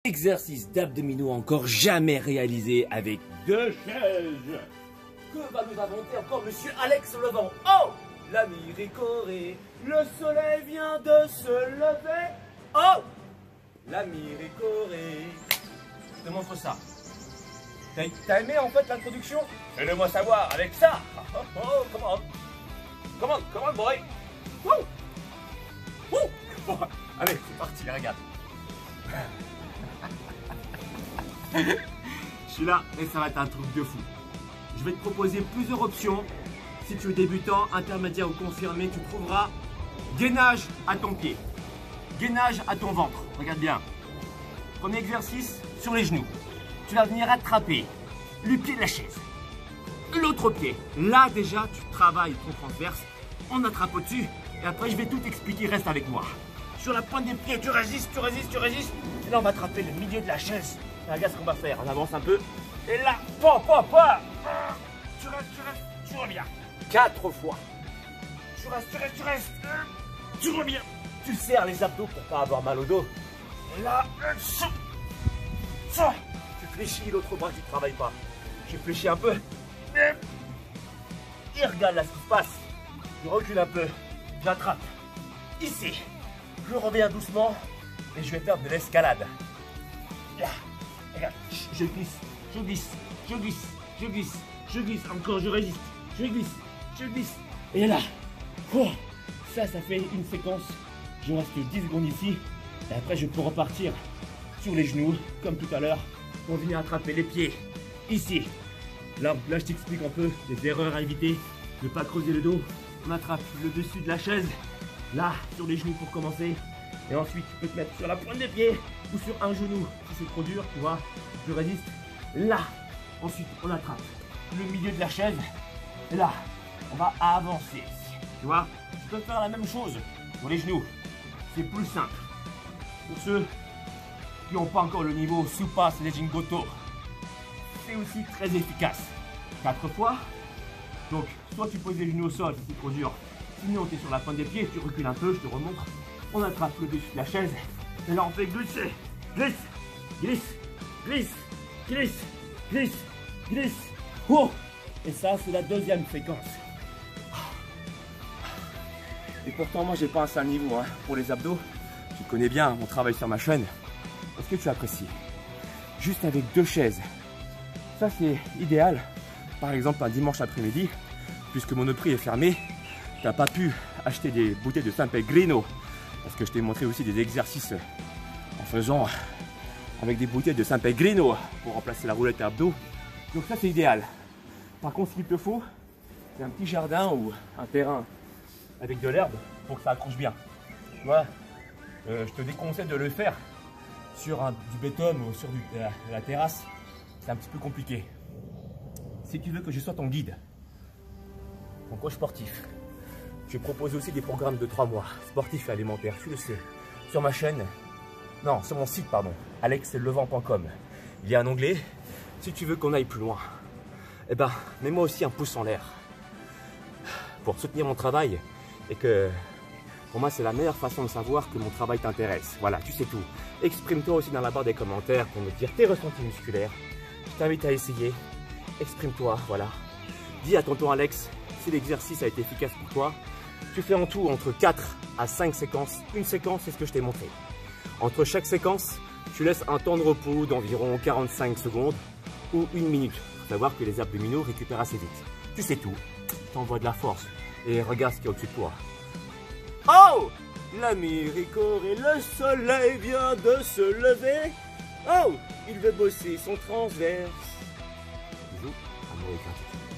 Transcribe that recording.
Exercice d'abdominaux encore jamais réalisé avec 2 chaises. Que va nous inventer encore monsieur Alex Levent? Oh, la Miricorée, le soleil vient de se lever. Oh, la Miricorée. Je te montre ça. T'as aimé en fait l'introduction? Fais-le-moi savoir avec ça. Oh, oh, come on boy. Woo. Woo. Bon, allez, c'est parti, regarde. Je suis là et ça va être un truc de fou. Je vais te proposer plusieurs options. Si tu es débutant, intermédiaire ou confirmé, tu trouveras gainage à ton pied, gainage à ton ventre. Regarde bien. Premier exercice sur les genoux. Tu vas venir attraper le pied de la chaise, l'autre pied. Là déjà, tu travailles ton transverse. On attrape au-dessus et après je vais tout t'expliquer. Reste avec moi. Sur la pointe des pieds, tu résistes. Et là, on va attraper le milieu de la chaise. Et regarde ce qu'on va faire. On avance un peu. Et là, tu restes, tu reviens. 4 fois. Tu restes. Tu reviens. Tu serres les abdos pour pas avoir mal au dos. Et là, ça. Tu fléchis l'autre bras qui ne travaille pas. Tu fléchis un peu. Et regarde là ce qui se passe. Je recule un peu. J'attrape. Ici. Je reviens doucement. Et je vais faire de l'escalade. Là. Regarde. Je glisse. Encore, je résiste. Je glisse. Et là. Oh, ça fait une séquence. Je reste 10 secondes ici. Et après, je peux repartir sur les genoux, comme tout à l'heure, pour venir attraper les pieds. Ici. Là, je t'explique un peu les erreurs à éviter. Ne pas creuser le dos. On attrape le dessus de la chaise. Là, sur les genoux pour commencer. Et ensuite, tu peux te mettre sur la pointe des pieds ou sur un genou. Si c'est trop dur, tu vois, je résiste. Là. Ensuite, on attrape le milieu de la chaise. Et là, on va avancer. Tu vois, tu peux faire la même chose pour les genoux. C'est plus simple. Pour ceux qui n'ont pas encore le niveau Supa Sledging Goto, c'est aussi très efficace. 4 fois. Donc, soit tu poses les genoux au sol, c'est trop dur. Sinon, tu es sur la pointe des pieds, tu recules un peu, je te remontre. On attrape le dessus de la chaise. Et là, on fait glisser. Glisse. Oh. Et ça, c'est la deuxième séquence. Et pourtant, moi, j'ai pas un sale niveau pour les abdos. Tu connais bien mon travail sur ma chaîne. Est-ce que tu apprécies? Juste avec 2 chaises. Ça, c'est idéal. Par exemple, un dimanche après-midi, puisque Monoprix est fermé, tu n'as pas pu acheter des bouteilles de San Pellegrino. Parce que je t'ai montré aussi des exercices en faisant avec des bouteilles de San Pellegrino pour remplacer la roulette à abdos. Donc ça, c'est idéal. Par contre, ce qu'il te faut, c'est un petit jardin ou un terrain avec de l'herbe pour que ça accroche bien. Tu vois, je te déconseille de le faire sur du béton ou sur la terrasse. C'est un petit peu compliqué. Si tu veux que je sois ton guide, ton coach sportif, je propose aussi des programmes de 3 mois, sportifs et alimentaires, tu le sais. Sur ma chaîne, non, sur mon site, pardon, alexlevent.com. Il y a un onglet. Si tu veux qu'on aille plus loin, eh ben, mets-moi aussi un pouce en l'air pour soutenir mon travail et que pour moi c'est la meilleure façon de savoir que mon travail t'intéresse. Voilà, tu sais tout. Exprime-toi aussi dans la barre des commentaires pour me dire tes ressentis musculaires. Je t'invite à essayer. Exprime-toi, voilà. Dis à tonton Alex si l'exercice a été efficace pour toi. Tu fais en tout entre 4 à 5 séquences. Une séquence, c'est ce que je t'ai montré. Entre chaque séquence, tu laisses un temps de repos d'environ 45 secondes ou 1 minute. Il faut savoir que les abdominaux récupèrent assez vite. Tu sais tout. T'envoies de la force. Et regarde ce qu'il y a au-dessus de toi. Oh! La Miricorée, le soleil vient de se lever. Oh! Il veut bosser son transverse. Bisous, amour et gratitude.